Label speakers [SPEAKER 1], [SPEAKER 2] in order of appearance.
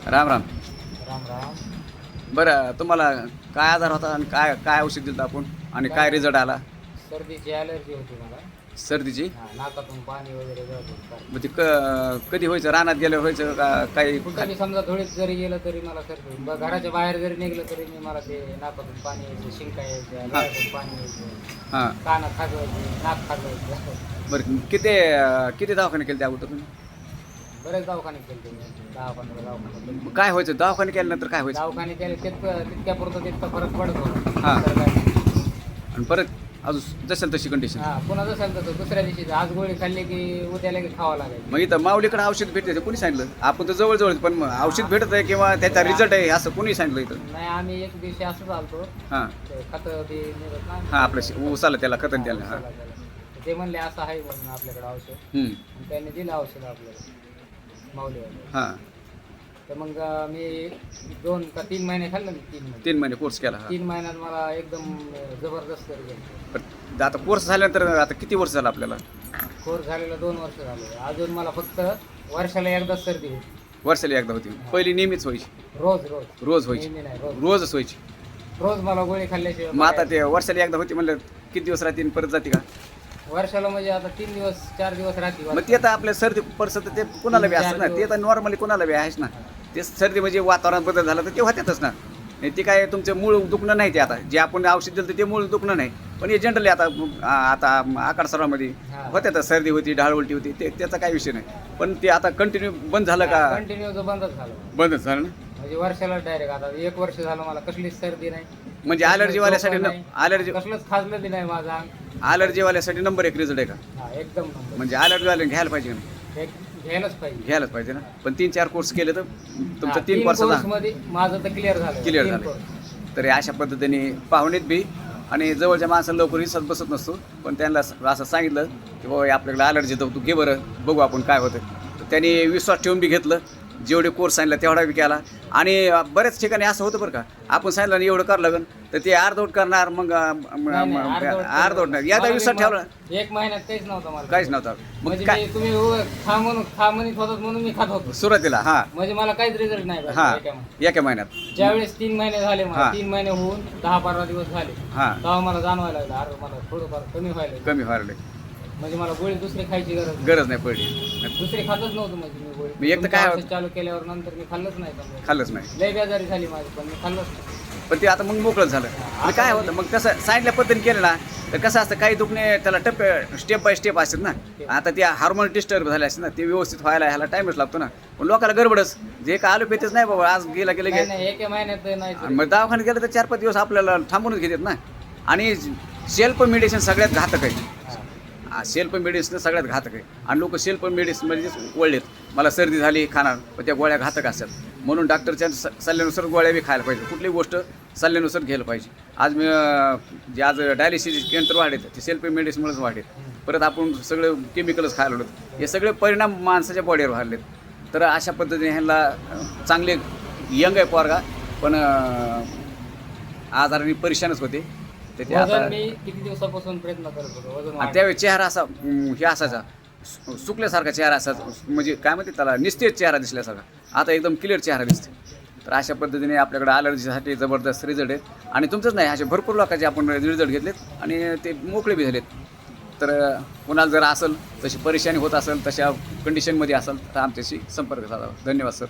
[SPEAKER 1] राम राम.
[SPEAKER 2] राम राम.
[SPEAKER 1] बरं, तुम्हाला काय आजार होता आणि काय काय औषध दिलं आपण आणि काय रिझल्ट आला?
[SPEAKER 2] सर्दीची ॲलर्जी होती मला.
[SPEAKER 1] सर्दीची?
[SPEAKER 2] नाकातून पाणी वगैरे गळत होतं.
[SPEAKER 1] मग ते कधी व्हायचं? रानात गेल्यावर व्हायचं का काही?
[SPEAKER 2] कुठं बी समजा थोडीच जरी गेलं तरी मला सर्दी. घराच्या बाहेर जरी निघलं तरी मला ते नाकातून पाणी यायचं, शिंका यायच्या, डोळ्यातून पाणी यायचं,
[SPEAKER 1] हां.
[SPEAKER 2] कानात खाजवायचे, नाक खाजवायचं.
[SPEAKER 1] बरं, किती किती दवाखाने केले त्या अगोदर तुम्ही?
[SPEAKER 2] बरेच दवाखाने केले, 10-15 दवाखाने केले.
[SPEAKER 1] मग काय व्हायचं? दवाखाने केल्यानंतर काय व्हायचं?
[SPEAKER 2] दवाखाने केले तितक्यापुरतं तितका फरक पडत होता.
[SPEAKER 1] हां.
[SPEAKER 2] सरकारी.
[SPEAKER 1] आणि परत अजून जसेल तशी कंडिशन.
[SPEAKER 2] हां, पुन्हा जसं तसं दुसऱ्या दिवशी आज गोळी खाल्ली की उद्या लगेच खावं लागायचं.
[SPEAKER 1] मग इथं माऊलीकडे औषध भेटते कोणी सांगितलं? आपण तर जवळजवळ, पण मग औषध भेटत आहे किंवा त्याचा रिझल्ट आहे असं कोणी सांगितलं इथं?
[SPEAKER 2] नाही, आम्ही एक दिवशी असं चालतो.
[SPEAKER 1] हां
[SPEAKER 2] खतं ते निघत ना.
[SPEAKER 1] हां, आपलं उसाला त्याला खतन द्यायला. हां.
[SPEAKER 2] ते म्हणले असं आहे म्हणून आपल्याकडे औषध.
[SPEAKER 1] हं.
[SPEAKER 2] मग त्यांनी दिलं औषध आपल्याला माऊलीवाले.
[SPEAKER 1] हां,
[SPEAKER 2] तर मग मी 2 का 3 महिने खाल्लं मी.
[SPEAKER 1] 3 महिने कोर्स केला. हां.
[SPEAKER 2] 3 महिन्यात मला एकदम जबरदस्त गेलं.
[SPEAKER 1] पण आता कोर्स झाल्यानंतर आता किती वर्ष झालं आपल्याला?
[SPEAKER 2] कोर्स झालेला 2 वर्ष झाले. अजून मला फक्त वर्षाला एकदाच सर्दी होती.
[SPEAKER 1] वर्षाला एकदा होती. पहिली नेहमीच व्हायची?
[SPEAKER 2] रोज रोज
[SPEAKER 1] रोज व्हायची?
[SPEAKER 2] नेहमी नाही, रोज
[SPEAKER 1] रोजच व्हायची.
[SPEAKER 2] रोज मला गोळी खाल्ल्याशिवाय
[SPEAKER 1] मग आता ते वर्षाला एकदा होती म्हणलं किती दिवस राहते परत जाते का?
[SPEAKER 2] वर्षाला म्हणजे आता 3 दिवस 4 दिवस राहते.
[SPEAKER 1] मग ते आता आपल्या सर्दी परसत ते कुणाला बी असतं ना, ते तर नॉर्मली कुणाला बी आहेच ना. ते सर्दी म्हणजे वातावरण बदल झालं तर ते होत्यातच ना. ते काय तुमचं मूळ दुखणं नाही. ते आता जे आपण औषध दिलं ते मूळ दुखणं नाही, पण हे जनरली आता आता आकार सर्वामध्ये होत्यातच. सर्दी होती, ढाळ उलटी होती, ते त्याचा काही विषय नाही. पण ते आता कंटिन्यू बंद झालं का?
[SPEAKER 2] कंटिन्यू बंदच झालं.
[SPEAKER 1] बंदच झालं ना.
[SPEAKER 2] म्हणजे वर्षाला डायरेक्ट आता 1 वर्ष झालं मला कसलीच सर्दी नाही.
[SPEAKER 1] म्हणजे ॲलर्जीवाल्यासाठी ॲलर्जी
[SPEAKER 2] कसलंच खाजलं बी नाही माझा अंग.
[SPEAKER 1] ॲलर्जीवाल्यासाठी नंबर 1 रिझल्ट आहे का?
[SPEAKER 2] हा, एकदम नंबर.
[SPEAKER 1] म्हणजे ॲलर्जीवाल्याने घ्यायला पाहिजे का नाही?
[SPEAKER 2] एक घ्यायलाच पाहिजे.
[SPEAKER 1] घ्यायलाच पाहिजे ना. पण 3-4 कोर्स केले तर तुमचं 3
[SPEAKER 2] 3
[SPEAKER 1] वर्षाचा
[SPEAKER 2] मध्ये माझं तर क्लिअर झालं.
[SPEAKER 1] क्लिअर
[SPEAKER 2] 3
[SPEAKER 1] झालं.
[SPEAKER 2] course.
[SPEAKER 1] तर अशा पद्धतीने पाहुणेत बी आणि जवळच्या माणसाला लवकर विसत बसत नसतो, पण त्यांना असं सांगितलं की बाबा आपल्याकडे ॲलर्जी तर तू घे बरं, बघू आपण काय होतं. तर त्यांनी विश्वास ठेवून बी घेतलं. जेवढे कोर्स सांगितलं तेवढा बी केला. आणि बऱ्याच ठिकाणी असं होतं बरं का, आपण सांगितलं ना एवढं कर लागन तर ते अर्धवट करणार. मग अर्धवट नाही, एकदा विश्वास ठेवला
[SPEAKER 2] 1 महिन्यात काहीच नव्हतं मला.
[SPEAKER 1] काहीच नव्हतं. मग
[SPEAKER 2] म्हणजे
[SPEAKER 1] काय
[SPEAKER 2] तुम्ही खा म्हणत होतात म्हणून मी खात होतो.
[SPEAKER 1] सुरुवातीला? हां
[SPEAKER 2] म्हणजे मला काहीच रिझल्ट नाही भेटला
[SPEAKER 1] हां,
[SPEAKER 2] एका
[SPEAKER 1] एका महिन्यात.
[SPEAKER 2] ज्यावेळेस 3 महिने झाले मला,
[SPEAKER 1] हां.
[SPEAKER 2] 3 महिने होऊन 10-12 दिवस झाले,
[SPEAKER 1] हां,
[SPEAKER 2] तेव्हा मला जाणवायला लागलं अरे मला थोडंफार कमी व्हायला लागलं.
[SPEAKER 1] कमी व्हायला लागले.
[SPEAKER 2] म्हणजे मला गोळी दुसरी खायची गरज नाही.
[SPEAKER 1] गरज नाही पडली.
[SPEAKER 2] दुसरी खातच नव्हतं म्हणजे मी
[SPEAKER 1] मी
[SPEAKER 2] गोळी.
[SPEAKER 1] एक तर काय
[SPEAKER 2] तुमचं औषध चालू केल्यावर नंतर मी खाल्लंच नाही समजा.
[SPEAKER 1] खाल्लंच नाही.
[SPEAKER 2] लय बेजारी झाली माझी, पण मी खाल्लंच नाही.
[SPEAKER 1] पण ते आता मग मोकळं झालं. आणि काय होतं मग कसं सांगितल्या पद्धतीने केलं ना तर कसं असतं, काही दुखणे त्याला स्टेप बाय स्टेप असतात ना. आता ते हार्मोन डिस्टर्ब झाले असते ना, ते व्यवस्थित व्हायला ह्याला टाईमच लागतो ना. पण लोकांना गडबडच, जे काय ॲलोपॅथीच नाही बाबा, आज गेला
[SPEAKER 2] नाही,
[SPEAKER 1] गेलं
[SPEAKER 2] नाही, एका महिन्यात नाही.
[SPEAKER 1] आणि मग दवाखान्यात गेलं तर 4-5 दिवस आपल्याला थांबूनच घेतात ना. आणि सेल्फ मेडिसिन सगळ्यात घातक आहे. सेल्फ मेडिसिन सगळ्यात घातक आहे. आणि लोक सेल्फ मेडिसिन म्हणजेच वळलेत, मला सर्दी झाली खाणार, पण त्या गोळ्या घातक असतात. म्हणून डॉक्टरच्या सल्ल्यानुसार गोळ्या बी खायला पाहिजे. कुठलीही गोष्ट सल्ल्यानुसार घ्यायला पाहिजे. आज मी जे आज डायलिसिस केंद्र वाढेत ते सेल्फ मेडिसिनमुळेच वाढेत. परत आपण सगळं केमिकलच खायला लागलो. हे सगळे परिणाम माणसाच्या बॉडीवर वाढलेत. तर अशा पद्धतीने ह्यांना चांगले यंग आहे पोरगा, पण आजाराने परेशानच होते. तर ते आता
[SPEAKER 2] मी किती दिवसापासून प्रयत्न करत होतो वजन
[SPEAKER 1] आणि त्यावेळी चेहरा असा हे असायचा, सुकल्यासारखा चेहरा असायचा. म्हणजे काय म्हणते त्याला, निस्तेज चेहरा दिसल्यासारखा. आता एकदम क्लिअर चेहरा दिसते. तर अशा पद्धतीने आपल्याकडे ॲलर्जीसाठी जबरदस्त रिझल्ट आहेत. आणि तुमचंच नाही, असे भरपूर लोकांचे आपण रिझल्ट घेतलेत आणि ते मोकळे बी झालेत. तर कुणाला जर असेल तशी परेशानी होत असेल, तशा कंडिशनमध्ये असेल तर आमच्याशी संपर्क साधावा. धन्यवाद सर.